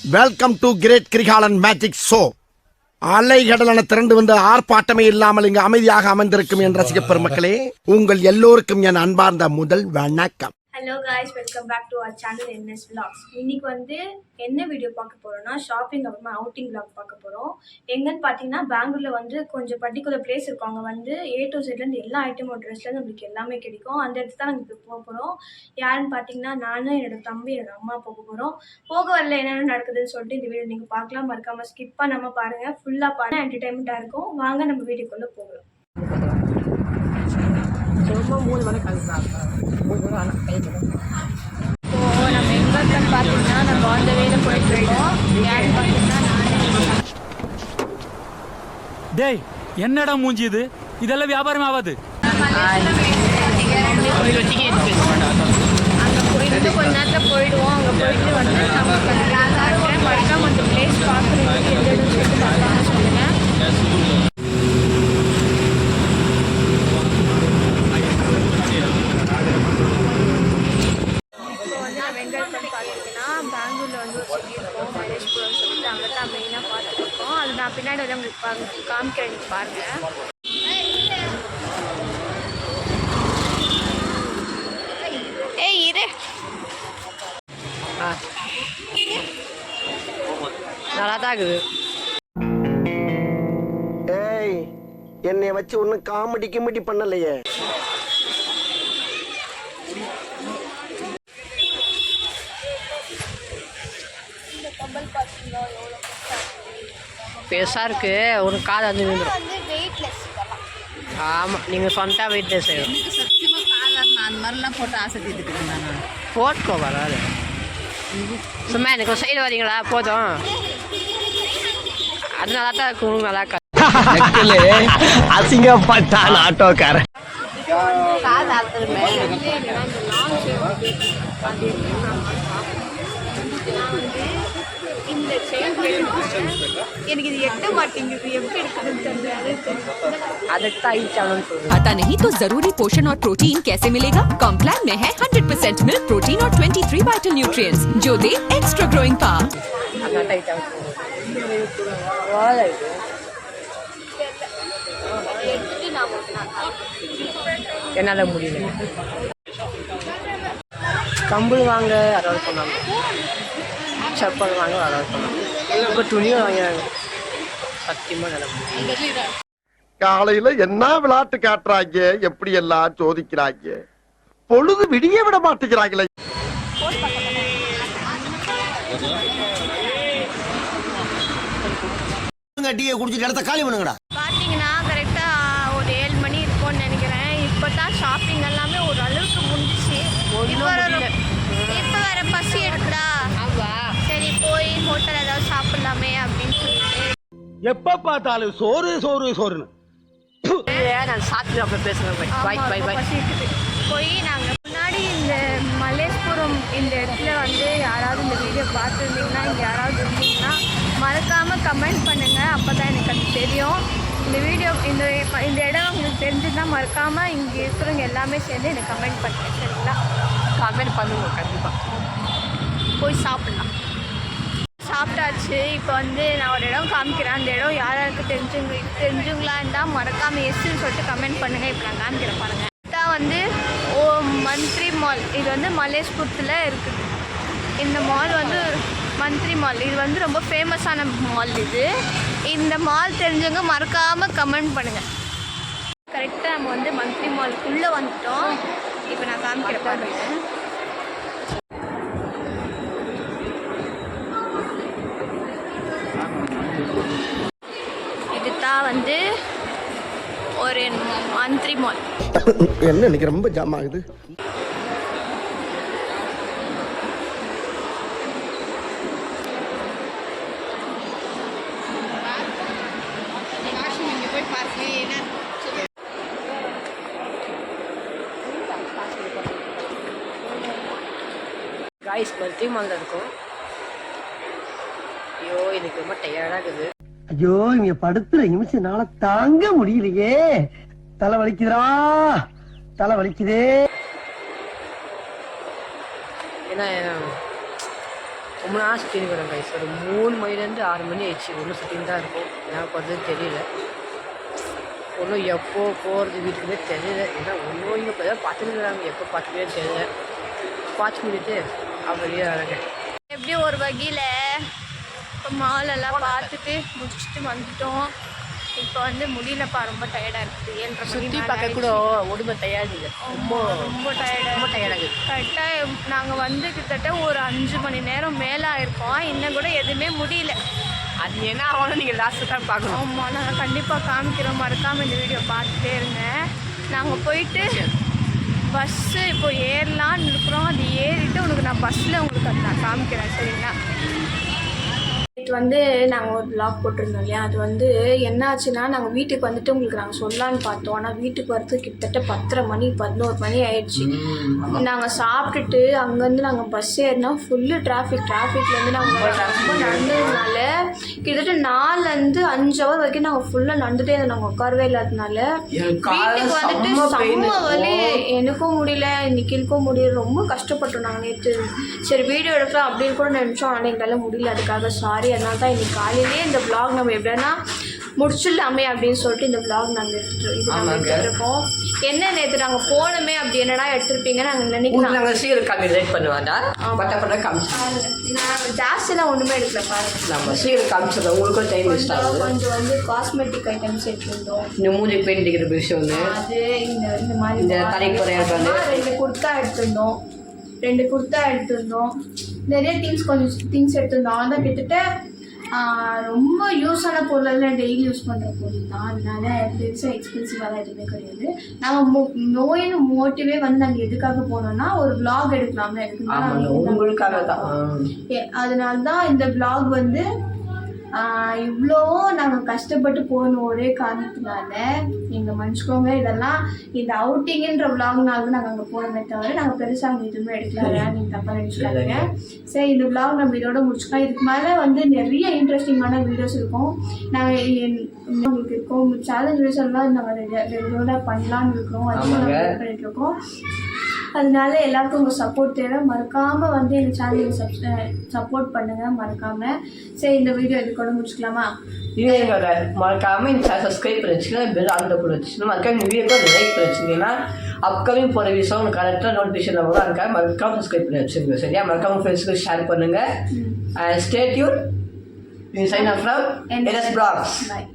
Welcome to great Kirikalan magic show. அலைகடலான திரண்டு வந்து ஆர்ப்பாட்டமே இல்லாமல் இங்கு அமைதியாக அமர்ந்திருக்கும் என் ரசிக பெருமக்களே, உங்கள் எல்லோருக்கும் என் அன்பார்ந்த முதல் வணக்கம். Hello guys, welcome back to our channel NS Vlogs. இன்னைக்கு வந்து என்ன வீடியோ பார்க்க போகிறோம்னா ஷாப்பிங் அப்புறமா அவுட்டிங் vlog பார்க்க போகிறோம். எங்கன்னு பார்த்தீங்கன்னா பெங்களூரில் வந்து கொஞ்சம் பர்டிகுலர் பிளேஸ் இருக்கும். அங்கே வந்து A to Zலேருந்து எல்லா ஐட்டமும் ட்ரெஸ்லேருந்து நம்மளுக்கு எல்லாமே கிடைக்கும். அந்த இடத்துல தான் நாங்கள் இப்போ போக போகிறோம். யாருன்னு பார்த்தீங்கன்னா நானும் என்னோட தம்பி என்னோட அம்மா போக போகிறோம். போக வரல என்னென்ன நடக்குதுன்னு சொல்லிட்டு இந்த வீடியோ நீங்கள் பார்க்கலாம். மறக்காமல் ஸ்கிப் பண்ணாமல் பாருங்கள், ஃபுல்லாக பாருங்கள், என்டர்டைன்மெண்ட்டாக இருக்கும். வாங்க நம்ம வீடியோக்குள்ளே போகலாம். இப்போ நம்ம எங்கே இருக்கோம்னு பார்த்தீங்கன்னா நம்ம அந்த வேலை போயிட்டு இருக்கோம். யாருன்னு பார்த்தீங்கன்னா டேய், என்னடா மூஞ்சி இது? இதெல்லாம் வியாபாரம் ஆகாது. அங்கே போயிட்டு கொஞ்ச நேரத்தில் போயிடுவோம். அங்கே போயிட்டு வந்து நமக்கு மறக்காம அந்த பிளேஸ் பார்க்குறதுக்கு எந்த இடம் சொல்லிட்டு பார்க்கலாம்னு சொல்லுங்கள். பெங்களூரில் வந்து ஒரு சிட்டி இருக்கும், மலேஷ்புரம் சொல்லிட்டு அங்கே தான் மெயினாக பார்த்துருக்கோம். அது நான் பின்னாடி வந்து உங்களுக்கு காமிக்கிறேன், நீங்கள் பாருங்கள். ஏய் இரு, நல்லா தான் இருக்குது. ஏய், என்னை வச்சு ஒன்னும் காமெடி கிமெடி பண்ணலையே. பெருசாக இருக்குது, ஒரு காது வந்து விழுந்துடும். ஆமாம், நீங்கள் சொன்னா வெயிட்லெஸ் ஆகிடும். அந்த மாதிரிலாம் போட்டு ஆசை தீர்த்துட்டு இருந்தேன் நான். போட்டுக்கோ, வராது. சும்மா எனக்கு ஒரு சைடு வரீங்களா? போதும், அது நல்லா தான் இருக்கும். நல்லா இருக்காது. அசிங்கப்பட்டான் ஆட்டோக்காரன். காது ஆத்துருமே இந்த செயின் எனக்கு இது எட்ட மாட்டேங்குது, எப்படி எடுக்குதுன்னு தெரியல. அதுக்கு தான் ஈச்சாலும் சொல்லுங்கள். आता नहीं तो जरूरी पोषण और प्रोटीन कैसे मिलेगा? कॉम्प्लान में है 100% मिल्क प्रोटीन और 23 वाइटल न्यूट्रिएंट्स जो दे एक्स्ट्रा ग्रोइंग पावर. அதான் டைட்டாக என்னால் முடியல. கம்பல் வாங்க அதாவது சொன்னாங்க, செப்பல் வாங்க அதாவது சொன்னாங்க, இப்போ துணியும் வாங்கிறாங்க. சத்தியமாக நல்ல முடியும். காலையில என்ன விளையாட்டு காட்டுறாங்க, எப்படி எல்லாம் சோதிக்கிறாங்க, பொழுது விடிய விட மாட்டேங்கிறாங்களே. டீயை குடிச்சிட்டு இடத்த காலி பண்ணுங்கடா. பார்த்தீங்கன்னா கரெக்டாக ஒரு 7 மணி இருக்கும்னு நினைக்கிறேன். இப்போ தான் ஷாப்பிங் எல்லாமே ஒரு அளவுக்கு முடிஞ்சிச்சு. இப்போ வேற பசி எடுக்குதா, சரி போய் ஹோட்டல் ஏதாவது சாப்பிடலாமே அப்படின்னு சொல்லிட்டு எப்ப பார்த்தாலும் சோறு சோறு சோறுன்னு நான் சாப்பிட்டு அப்புறம் பேசுகிறேன். பசி இருக்குது. போய் நாங்கள் முன்னாடி இந்த மலேஷ்புரம் இந்த இடத்துல வந்து யாராவது இந்த வீடியோ பார்த்துருந்தீங்கன்னா, இங்கே யாராவது இருந்தீங்கன்னா மறக்காமல் கமெண்ட் பண்ணுங்கள். அப்போ தான் எனக்கு அது தெரியும். இந்த வீடியோ இந்த இடம் உங்களுக்கு தெரிஞ்சுன்னா மறக்காமல் இங்கே இருக்கிறவங்க எல்லாமே சேர்ந்து எனக்கு கமெண்ட் பண்ணுங்கள், சரிங்களா? கமெண்ட் பண்ணுவோம் கண்டிப்பாக. போய் சாப்பிட்லாம். சாப்பிட்டாச்சு. இப்போ வந்து நான் ஒரு இடம் காமிக்கிறேன். அந்த இடம் யாராருக்கு தெரிஞ்சுங்களா இருந்தால் மறக்காமல் எஸ்ன்னு சொல்லிட்டு கமெண்ட் பண்ணுங்கள். இப்போ நான் காமிக்கிறேன் பாருங்கள். இதான் வந்து மந்த்ரி மால். இது வந்து மலேஷ்புரத்தில் இருக்குது. இந்த மால் வந்து மந்த்ரி மால். இது வந்து ரொம்ப ஃபேமஸான மால். இந்த மால் தெரிஞ்சவங்க மறக்காமல் கமெண்ட் பண்ணுங்கள். கரெக்டாக நம்ம வந்து மந்த்ரி மாலுக்குள்ளே வந்துட்டோம். இப்போ நான் காமிக்கிறேன் பாருங்கள். இதுதான் வந்து ஒரு மந்த்ரி மால். என்ன இன்னைக்கு ரொம்ப ஜாம் ஆகுது. போய் பார்த்து என்ன காய்ஸ் மந்த்ரி மால் இருக்கும். ஐயோ எனக்கு ரொம்ப டயர்டாக இருக்குது. ஐயோ, இங்க படுத்துற நிமிஷம்னால தாங்க முடியலையே. தலை வலிக்குதுடா, தலை வலிக்குதே. ஏன்னா ரொம்ப நாள் சுற்றின்னு வரேன் கைஸ். ஒரு 3 மணிலேருந்து 6 மணி ஆயிடுச்சு. ஒன்றும் சுற்றின்னு தான் இருக்கும். எனக்கு வந்து தெரியல, ஒன்றும் எப்போ போகிறது வீட்டுக்குமே தெரியல. ஏன்னா ஒன்றும் இங்கே இப்போ தான் பார்த்துருக்குறாங்க, எப்போ பார்த்துக்கவே தெரியல. பார்த்து முடிட்டு அப்படியே வரேங்க. எப்படி ஒரு வகையில் இப்போ மாலெல்லாம் பார்த்துட்டு முடிச்சுட்டு வந்துட்டோம். இப்போ வந்து முடியலப்பா, ரொம்ப டயர்டாக இருக்குது. 7:30 சுற்றி பார்க்க கூட உடம்பு தயாரில்லை, ரொம்ப டயர்டாக கரெக்டாக நாங்கள் வந்து கிட்டத்தட்ட ஒரு 5 மணி நேரம் மேலே ஆயிருக்கோம். இன்னும் கூட எதுவுமே முடியல. அது என்ன ஆகணும் நீங்கள் லாஸ்ட்டு தான் பார்க்கணும். ஆமாம், நாங்கள் கண்டிப்பாக காமிக்கிறோம். மறக்காமல் இந்த வீடியோ பார்த்துட்டே இருங்க. நாங்கள் போயிட்டு பஸ்ஸு இப்போ ஏறலான்னு இருக்கிறோம். அது ஏறிட்டு உனக்கு நான் பஸ்ஸில் உங்களுக்கு அது நான் காமிக்கிறேன், சரிங்களா? இது வந்து நாங்கள் ஒரு vlog போட்டிருந்தோம் இல்லையா, அது வந்து என்ன ஆச்சுன்னா நாங்கள் வீட்டுக்கு வந்துட்டு உங்களுக்கு நாங்கள் சொல்லலான்னு பார்த்தோம். ஆனால் வீட்டுக்கு வரதுக்கு கிட்டத்தட்ட 10:30 மணி 11 மணி ஆயிடுச்சு. நாங்கள் சாப்பிட்டுட்டு அங்கேருந்து நாங்கள் பஸ் ஏறினா ஃபுல்லு டிராஃபிக்லேருந்து நாங்கள் ரொம்ப நடந்ததுனால கிட்டத்தட்ட 4லேருந்து 5 ஹவர் வரைக்கும் நாங்கள் ஃபுல்லாக நடந்துகிட்டே இருந்தோம். நாங்கள் உட்காரவே இல்லாததுனால வீட்டுக்கு வந்துட்டு செம்ம வலி. எனக்கும் முடியல, நிக்கிலுக்கும் முடியல, ரொம்ப கஷ்டப்பட்டோம் நாங்கள் நேற்று. சரி வீடியோ எடுக்கலாம் அப்படின்னு கூட நினச்சோம், ஆனால் எங்களால் முடியல. அதுக்காக சாரி. அதனால தான் இன்னைக்கு காலையிலேயே இந்த vlog நம்ம எப்படின்னா முடிச்சிடலாமே அப்படின்னு சொல்லிட்டு இந்த vlog நாங்கள் எடுத்துருக்கோம். என்ன நேற்று நாங்கள் போனோமே அப்படி என்னடா எடுத்துருப்பீங்கன்னு நாங்கள் நினைக்கிறோம். நாங்கள் சீக்கிரம் காமி லேட் பண்ணுவாண்டா பட்ட காமிச்சு நான் ஜாஸ்தியெல்லாம் ஒன்றுமே எடுக்கல பாருங்க. நம்ம சீக்கிரம் காமிச்சிடலாம், உங்களுக்கும் டைம் வேஸ்ட் ஆகுது. கொஞ்சம் வந்து காஸ்மெட்டிக் ஐட்டம்ஸ் எடுத்துருந்தோம். இந்த மூஞ்சி பெயிண்ட் அடிக்கிற விஷயம் வந்து அது இந்த மாதிரி இந்த தலைக்கு குறையாது வந்து 2 குர்த்தா எடுத்திருந்தோம். 2 குர்த்தா எடுத்திருந்தோம். நிறைய கொஞ்சம் திங்ஸ் எடுத்திருந்தோம். அதான் கிட்டத்தட்ட ரொம்ப யூஸான பொருளெல்லாம் டெய்லி யூஸ் பண்ணுற பொருள் தான். அதனால பெருசாக எக்ஸ்பென்சிவாக எதுவுமே கிடையாது. நாங்கள் நோயின்னு மோட்டிவே வந்து நாங்கள் எதுக்காக போனோம்னா ஒரு vlog எடுக்கலாம்னு உங்களுக்காக தான். அதனால தான் இந்த vlog வந்து இவ்வளோ நாங்கள் கஷ்டப்பட்டு போகணும் ஒரே காரணத்தினால எங்கள் மன்னிச்சுக்கோங்க. இதெல்லாம் இந்த அவுட்டிங்குன்ற vlogனால தான் நாங்கள் அங்கே போனோமே தவிர நாங்கள் பெருசாக அங்கே எதுவுமே எடுக்கல. நீங்கள் தப்பாக நினச்சிக்காதீங்க. சரி, இந்த vlog நம்ம இதோட முடிச்சுக்கலாம். இதுக்கு மேலே வந்து நிறைய இன்ட்ரெஸ்டிங்கான வீடியோஸ் இருக்கும். நாங்கள் உங்களுக்கு இருக்கோம் சேலஞ்ச் வீடியோஸ் எல்லாம் நாங்கள் ரெகுலராக பண்ணலான்னு இருக்கிறோம். அதுவும் நாங்கள் பண்ணிட்டு இருக்கோம். அதனால எல்லாருக்கும் உங்கள் சப்போர்ட் தேவை. மறக்காமல் வந்து எங்கள் சேனலுக்கு சப்போர்ட் பண்ணுங்கள் மறக்காமல். சரி, இந்த வீடியோ இது கூட முடிச்சுக்கலாமா? மறக்காமல் இந்த சேனல் சப்ஸ்கிரைப் பண்ணி வச்சுக்கலாம், பெல் ஆன் பண்ணி வச்சுக்கணும். மறக்காம இந்த வீடியோக்கு ஒரு லைக் பண்ணி வச்சுக்கிங்கன்னா அப்கமிங் போகிற விஷயம் உங்களுக்கு கரெக்டாக நோட்டிஃபிகேஷன் வரும். அதுக்காக மறக்காமல் சப்ஸ்கிரைப் பண்ணி வச்சுக்கோங்க, சரியா? மறக்காமல் ஃப்ரெண்ட்ஸுக்கு ஷேர் பண்ணுங்கள். Stay tune. Sign off from NS Vlogs. Bye.